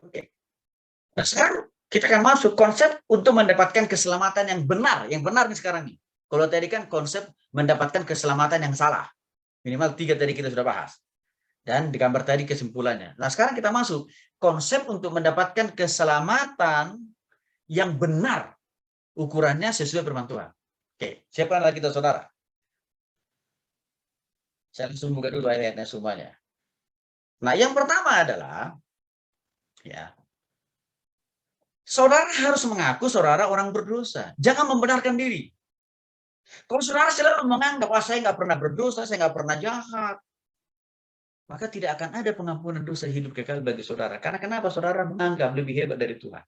Oke. Nah, sekarang kita akan masuk konsep untuk mendapatkan keselamatan yang benar nih sekarang nih. Kalau tadi kan konsep mendapatkan keselamatan yang salah. Minimal 3 tadi kita sudah bahas. Dan di gambar tadi kesimpulannya. Nah, sekarang kita masuk konsep untuk mendapatkan keselamatan yang benar. Ukurannya sesuai firman Tuhan. Oke, siapa lagi kita saudara? Saya langsung buka dulu ayatnya semuanya. Nah, yang pertama adalah ya, saudara harus mengaku saudara orang berdosa. Jangan membenarkan diri. Kalau saudara selalu menganggap, saya nggak pernah berdosa, saya nggak pernah jahat, maka tidak akan ada pengampunan dosa hidup kekal bagi saudara. Karena kenapa? Saudara menganggap lebih hebat dari Tuhan.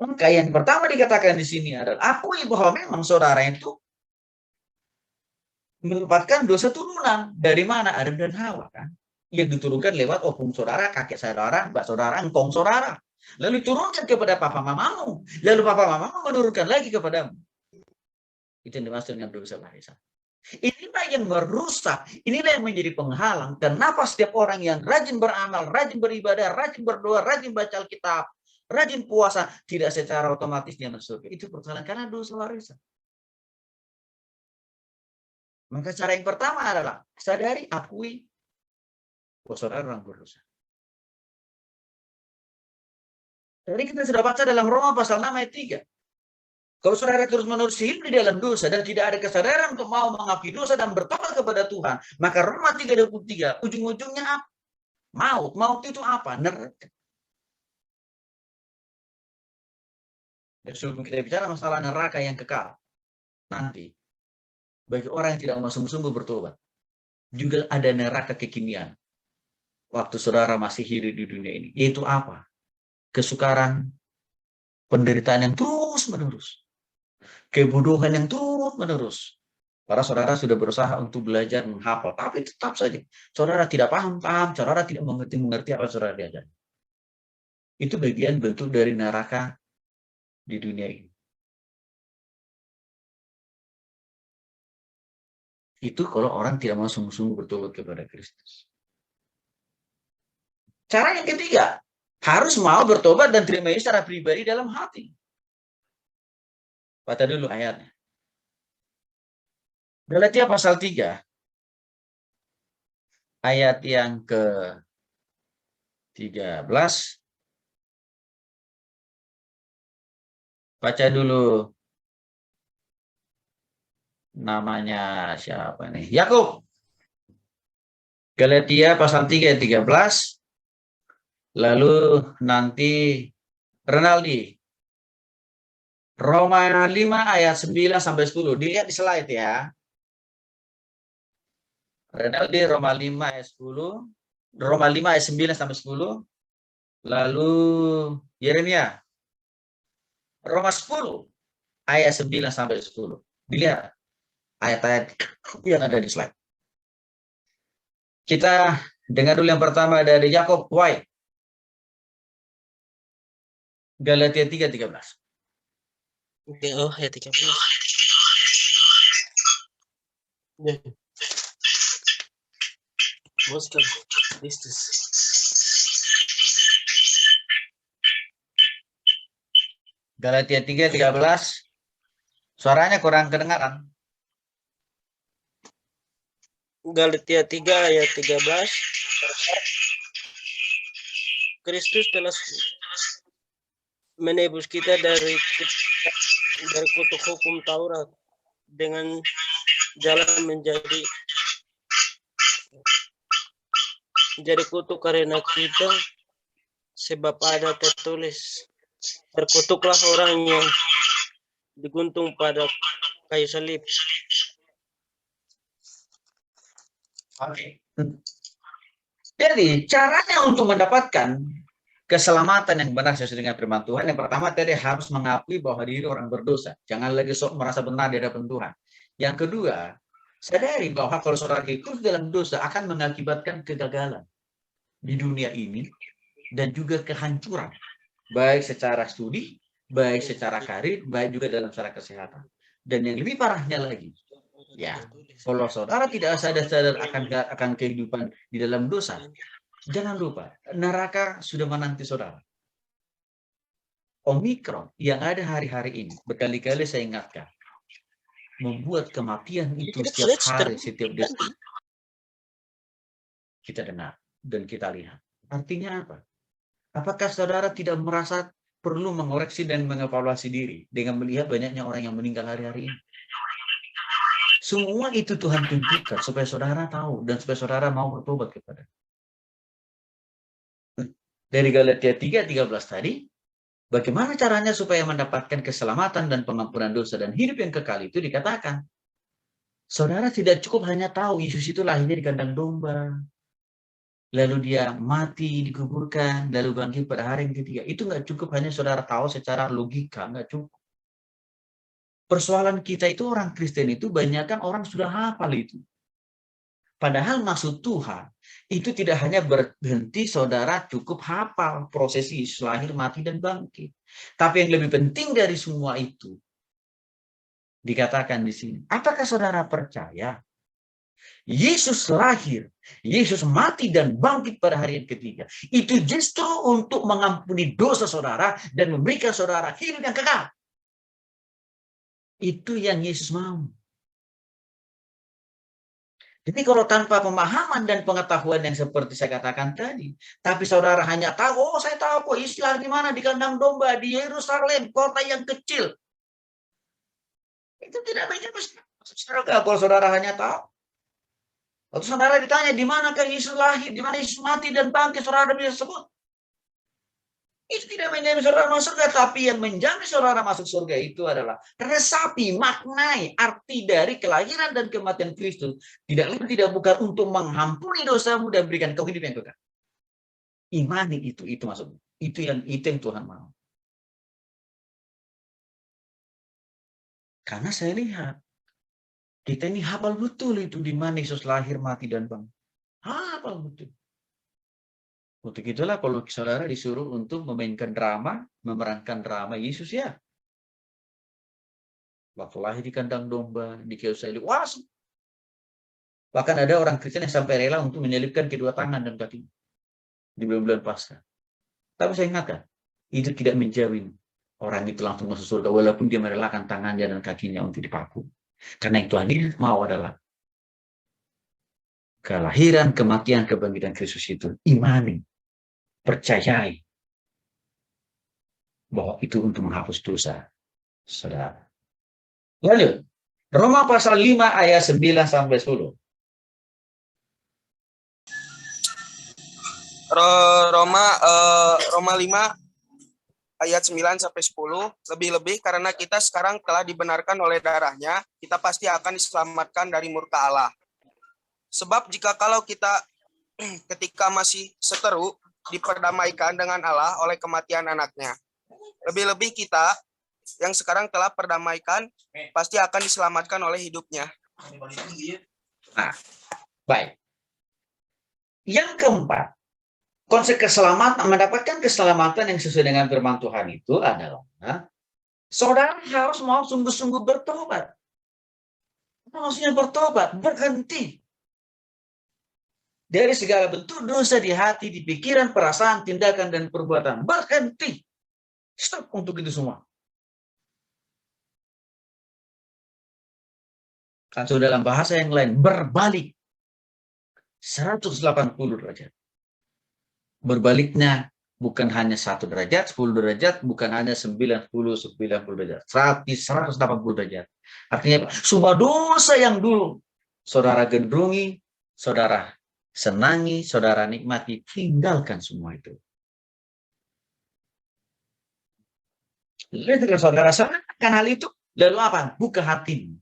Maka yang pertama dikatakan di sini adalah akui bahwa memang saudara itu mendapatkan dosa turunan. Dari mana? Adam dan Hawa kan. Yang diturunkan lewat opung saudara, kakek saudara, mbak saudara, engkong saudara. Lalu turunkan kepada papa mamamu. Lalu papa mamamu menurunkan lagi kepadamu. Itu yang dimaksud dengan dosa warisan. Inilah yang merusak, inilah yang menjadi penghalang. Kenapa setiap orang yang rajin beramal, rajin beribadah, rajin berdoa, rajin baca Alkitab, rajin puasa, tidak secara otomatis dia masuk surga. Itu persoalan karena dosa warisan. Maka cara yang pertama adalah sadari, akui bahwa saudara orang berdosa. Tadi kita sudah baca dalam Roma pasal 6 ayat 3. Kalau saudara terus-menerus hidup di dalam dosa dan tidak ada kesadaran untuk mau mengakui dosa dan bertobat kepada Tuhan, maka Roma 3:23 ujung-ujungnya apa? Maut. Maut itu apa? Neraka. Dan sebelum kita bicara masalah neraka yang kekal nanti, bagi orang yang tidak mau sungguh-sungguh bertobat, juga ada neraka kekinian waktu saudara masih hidup di dunia ini. Yaitu apa? Kesukaran, penderitaan yang terus-menerus, kebodohan yang terus-menerus. Para saudara sudah berusaha untuk belajar menghafal, tapi tetap saja saudara tidak paham, saudara tidak mengerti apa saudara diajar. Itu bagian bentuk dari neraka di dunia ini. Itu kalau orang tidak mau sungguh-sungguh bertobat kepada Kristus. Cara yang ketiga, harus mau bertobat dan terima Yesus secara pribadi dalam hati. Baca dulu ayatnya. Galatia pasal 3, ayat yang ke-13. Baca dulu namanya siapa nih? Yakub. Galatia pasal 3 ayat 13. Lalu nanti Renaldi. Roma 5 ayat 9 sampai 10. Dilihat di slide ya. Renaldi Roma 5 ayat 10. Roma 5 ayat 9 sampai 10. Lalu Yeremia Roma 10 ayat 9 sampai 10. Dilihat ayat-ayat yang ada di slide. Kita dengar dulu yang pertama dari Yakob White. Galatia 3:13. Oh, ayat 13. Ya. Boskan Kristus. Galatia 3:13. Suaranya kurang kedengaran. Galatia 3 ayat 13. Kristus telah menebus kita dari kutuk hukum Taurat dengan jalan menjadi kutuk karena kita, sebab ada tertulis, terkutuklah orang yang diguntung pada kayu salib. Oke. Jadi caranya untuk mendapatkan keselamatan yang benar sesuai dengan firman Tuhan, yang pertama tadi harus mengakui bahwa diri orang berdosa. Jangan lagi sok merasa benar di hadapan Tuhan. Yang kedua, sadari bahwa kalau saudara ikut dalam dosa akan mengakibatkan kegagalan di dunia ini dan juga kehancuran, baik secara studi, baik secara karir, baik juga dalam secara kesehatan. Dan yang lebih parahnya lagi, ya, kalau saudara tidak sadar akan kehidupan di dalam dosa, Jangan lupa, neraka sudah menanti saudara. Omikron yang ada hari-hari ini, berkali-kali saya ingatkan, membuat kematian itu setiap hari, setiap detik kita dengar dan kita lihat. Artinya apa? Apakah saudara tidak merasa perlu mengoreksi dan mengevaluasi diri dengan melihat banyaknya orang yang meninggal hari-hari ini? Semua itu Tuhan tunjukkan supaya saudara tahu dan supaya saudara mau bertobat kepada. Dari Galatia 3:13 tadi, bagaimana caranya supaya mendapatkan keselamatan dan pengampunan dosa dan hidup yang kekal itu dikatakan. Saudara tidak cukup hanya tahu Yesus itu lahirnya di kandang domba, lalu dia mati, dikuburkan, lalu bangkit pada hari yang ketiga. Itu nggak cukup hanya saudara tahu secara logika, nggak cukup. Persoalan kita itu orang Kristen itu banyak kan orang sudah hafal itu. Padahal maksud Tuhan itu tidak hanya berhenti saudara cukup hafal prosesi Yesus lahir, mati, dan bangkit. Tapi yang lebih penting dari semua itu, dikatakan di sini, apakah saudara percaya Yesus lahir, Yesus mati dan bangkit pada hari yang ketiga? Itu justru untuk mengampuni dosa saudara dan memberikan saudara hidup yang kekal. Itu yang Yesus mau. Jadi kalau tanpa pemahaman dan pengetahuan yang seperti saya katakan tadi, tapi saudara hanya tahu, oh saya tahu kok Yesus lahir di mana, di kandang domba, di Yerusalem, kota yang kecil. Itu tidak banyak saudara kalau saudara hanya tahu. Waktu saudara ditanya di manakah Yesus lahir, di mana Yesus mati dan bangkit, saudara bisa sebut. Itu tidak menjamin saudara masuk surga, tapi yang menjamin saudara masuk surga itu adalah resapi, maknai, arti dari kelahiran dan kematian Kristus. Tidak lain tidak bukan untuk mengampuni dosamu dan berikan kau hidup yang kekal. Imani itu maksudnya. Itu yang Tuhan mau. Karena saya lihat kita ini hafal betul itu di mana Yesus lahir, mati, dan bangkit. Hafal betul. Untuk itulah kalau saudara disuruh untuk memainkan drama, memerankan drama Yesus ya. Waktu lahir di kandang domba, di kayu salib. Wah, bahkan ada orang Kristen yang sampai rela untuk menyelipkan kedua tangan dan kaki di bulan-bulan Paskah. Tapi saya ingatkan, itu tidak menjamin orang itu langsung masuk surga, walaupun dia merelakan tangannya dan kakinya untuk dipaku. Karena yang Tuhan mau adalah kelahiran, kematian, kebangkitan Kristus itu. Imani, percayai bahwa itu untuk menghapus dosa saudara. Lanjut, Roma pasal 5 ayat 9 sampai 10. Roma 5 ayat 9 sampai 10, lebih-lebih karena kita sekarang telah dibenarkan oleh darahnya, kita pasti akan diselamatkan dari murka Allah. Sebab jika kalau kita ketika masih seteru diperdamaikan dengan Allah oleh kematian anaknya, lebih-lebih kita yang sekarang telah perdamaikan pasti akan diselamatkan oleh hidupnya. Nah, baik. Yang keempat, konsep keselamatan, mendapatkan keselamatan yang sesuai dengan firman Tuhan itu adalah saudara harus mau sungguh-sungguh bertobat. Maksudnya bertobat, berhenti dari segala bentuk dosa di hati, di pikiran, perasaan, tindakan, dan perbuatan. Berhenti. Stop untuk itu semua. Atau dalam bahasa yang lain, berbalik 180 derajat. Berbaliknya bukan hanya 1 derajat, 10 derajat, bukan hanya 90 derajat, 180 derajat. Artinya semua dosa yang dulu saudara gendrungi, saudara senangi, saudara nikmati, tinggalkan semua itu. Lalu saudara senangkan hal itu, lalu apa? Buka hatimu.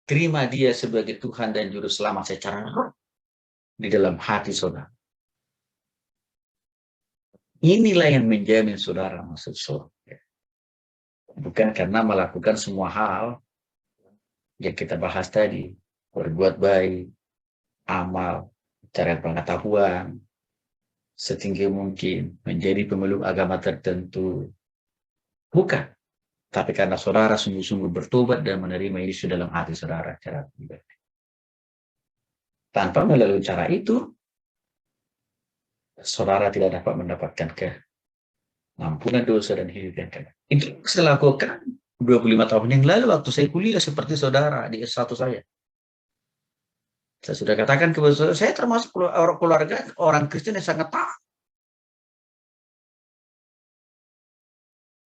Terima dia sebagai Tuhan dan Juru Selamat secara roh di dalam hati saudara. Inilah yang menjamin saudara masuk surga. Bukan karena melakukan semua hal yang kita bahas tadi. Berbuat baik, amal, cari pengetahuan, setinggi mungkin, menjadi pemeluk agama tertentu. Bukan. Tapi karena saudara sungguh-sungguh bertobat dan menerima Yesus dalam hati saudara secara pribadi. Tanpa melalui cara itu, saudara tidak dapat mendapatkan ampunan dosa dan hidup yang kekal. Itu saya lakukan 25 tahun yang lalu waktu saya kuliah seperti saudara di S1 saya. Saya sudah katakan kepada saudara, saya termasuk keluarga orang Kristen yang sangat taat.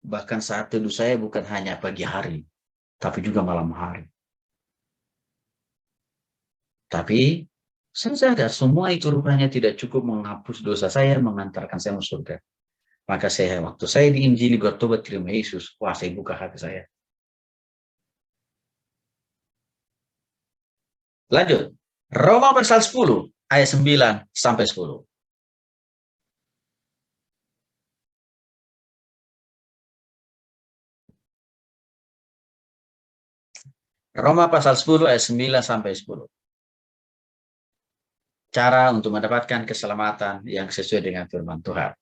Bahkan saat teduh saya bukan hanya pagi hari, tapi juga malam hari. Tapi saya sadar semua itu rupanya tidak cukup menghapus dosa saya, mengantarkan saya masuk surga. Maka waktu saya diinjili bertobat terima Yesus, wah saya buka hati saya. Lanjut. Roma pasal 10 ayat 9 sampai 10. Roma pasal 10 ayat 9 sampai 10. Cara untuk mendapatkan keselamatan yang sesuai dengan firman Tuhan.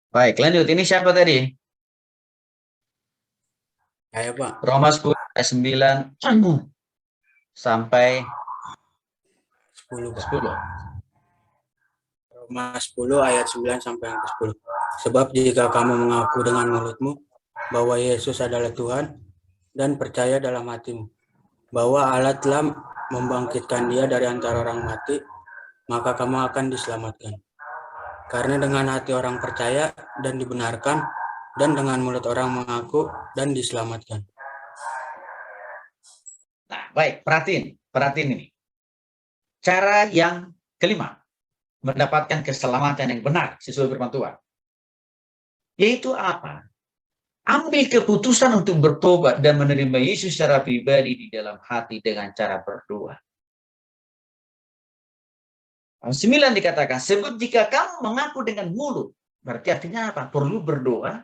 Baik, lanjut. Ini siapa tadi? Saya, Pak. Roma 10 ayat 9 sampai 10, Pak. 10. Roma 10 ayat 9 sampai yang ke-10. Sebab jika kamu mengaku dengan mulutmu bahwa Yesus adalah Tuhan dan percaya dalam hatimu bahwa Allah telah membangkitkan dia dari antara orang mati, maka kamu akan diselamatkan. Karena dengan hati orang percaya dan dibenarkan, dan dengan mulut orang mengaku dan diselamatkan. Nah, baik, perhatiin ini. Cara yang kelima, mendapatkan keselamatan yang benar sesuai firman Tuhan. Yaitu apa? Ambil keputusan untuk bertobat dan menerima Yesus secara pribadi di dalam hati dengan cara berdoa. 9 dikatakan, sebab jika kamu mengaku dengan mulut, berarti artinya apa? Perlu berdoa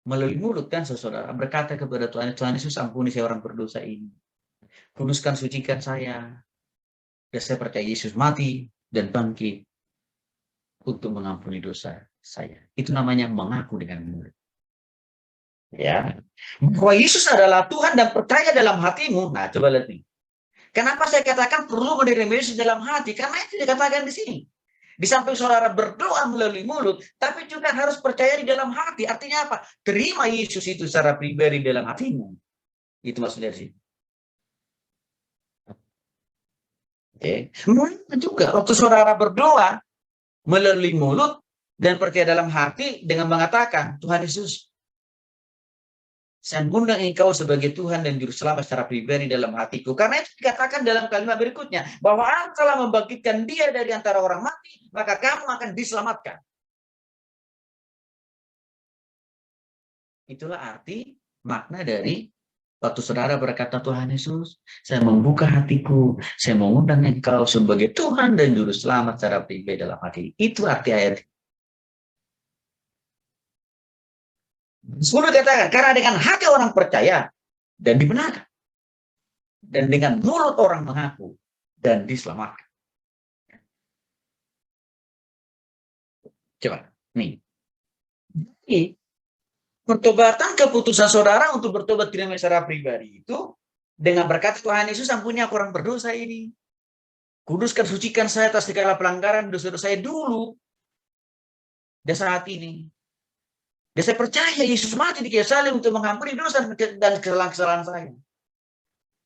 melalui mulut kan, saudara. Berkata kepada Tuhan, Tuhan Yesus ampuni saya orang berdosa ini. Kuduskan, sucikan saya. Dan saya percaya Yesus mati dan bangkit untuk mengampuni dosa saya. Itu namanya mengaku dengan mulut. Ya, bahwa Yesus adalah Tuhan dan percaya dalam hatimu. Nah, coba lihat nih. Kenapa saya katakan perlu menerima Yesus dalam hati? Karena itu dikatakan di sini. Di samping saudara berdoa melalui mulut, tapi juga harus percaya di dalam hati. Artinya apa? Terima Yesus itu secara pribadi dalam hatimu. Itu maksudnya sih. Oke. Juga waktu saudara berdoa melalui mulut dan percaya dalam hati dengan mengatakan, Tuhan Yesus, saya mengundang engkau sebagai Tuhan dan Juru Selamat secara pribadi dalam hatiku. Karena itu dikatakan dalam kalimat berikutnya, bahwa Allah telah membangkitkan dia dari antara orang mati, maka kamu akan diselamatkan. Itulah arti makna dari waktu saudara berkata, Tuhan Yesus, saya membuka hatiku, saya mengundang engkau sebagai Tuhan dan Juru Selamat secara pribadi dalam hati. Itu arti ayat. 10 katakan, karena dengan hati orang percaya dan dibenarkan. Dan dengan mulut orang mengaku dan diselamatkan. Coba, nih. Jadi, pertobatan keputusan saudara untuk bertobat tidak secara pribadi itu dengan berkata, Tuhan Yesus ampuni aku orang berdosa ini. Kuduskan, sucikan saya atas segala pelanggaran dosa-dosa saya dulu. Dan saat ini. Dan saya percaya Yesus mati di kayu salib untuk mengampuni dosa dan kesalahan-kesalahan saya.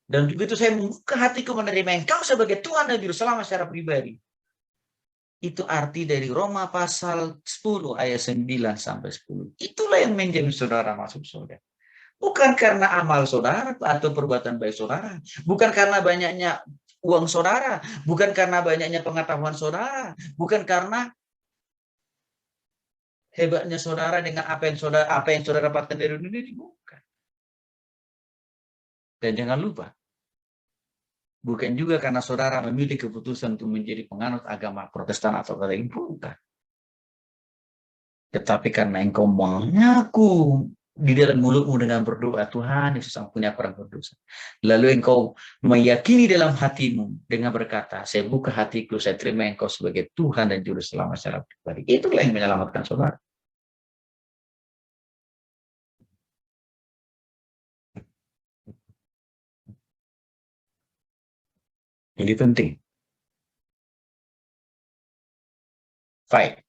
Dan begitu saya membuka hatiku menerima engkau sebagai Tuhan dan Juru Selamat secara pribadi. Itu arti dari Roma pasal 10 ayat 9 sampai 10. Itulah yang menjadi saudara masuk surga. Bukan karena amal saudara atau perbuatan baik saudara. Bukan karena banyaknya uang saudara. Bukan karena banyaknya pengetahuan saudara. Bukan karena hebatnya saudara dengan apa yang saudara dapatkan dari dunia ini. Bukan. Dan jangan lupa, bukan juga karena saudara memilih keputusan untuk menjadi penganut agama Protestan atau lain, bukan. Tetapi karena engkau mengaku di dalam mulutmu dengan berdoa, Tuhan Yesus ampuni aku orang berdosa. Lalu engkau meyakini dalam hatimu dengan berkata, saya buka hatiku, saya terima engkau sebagai Tuhan dan Juru Selamat secara pribadi. Itulah yang menyelamatkan saudara. Ini penting. Baik.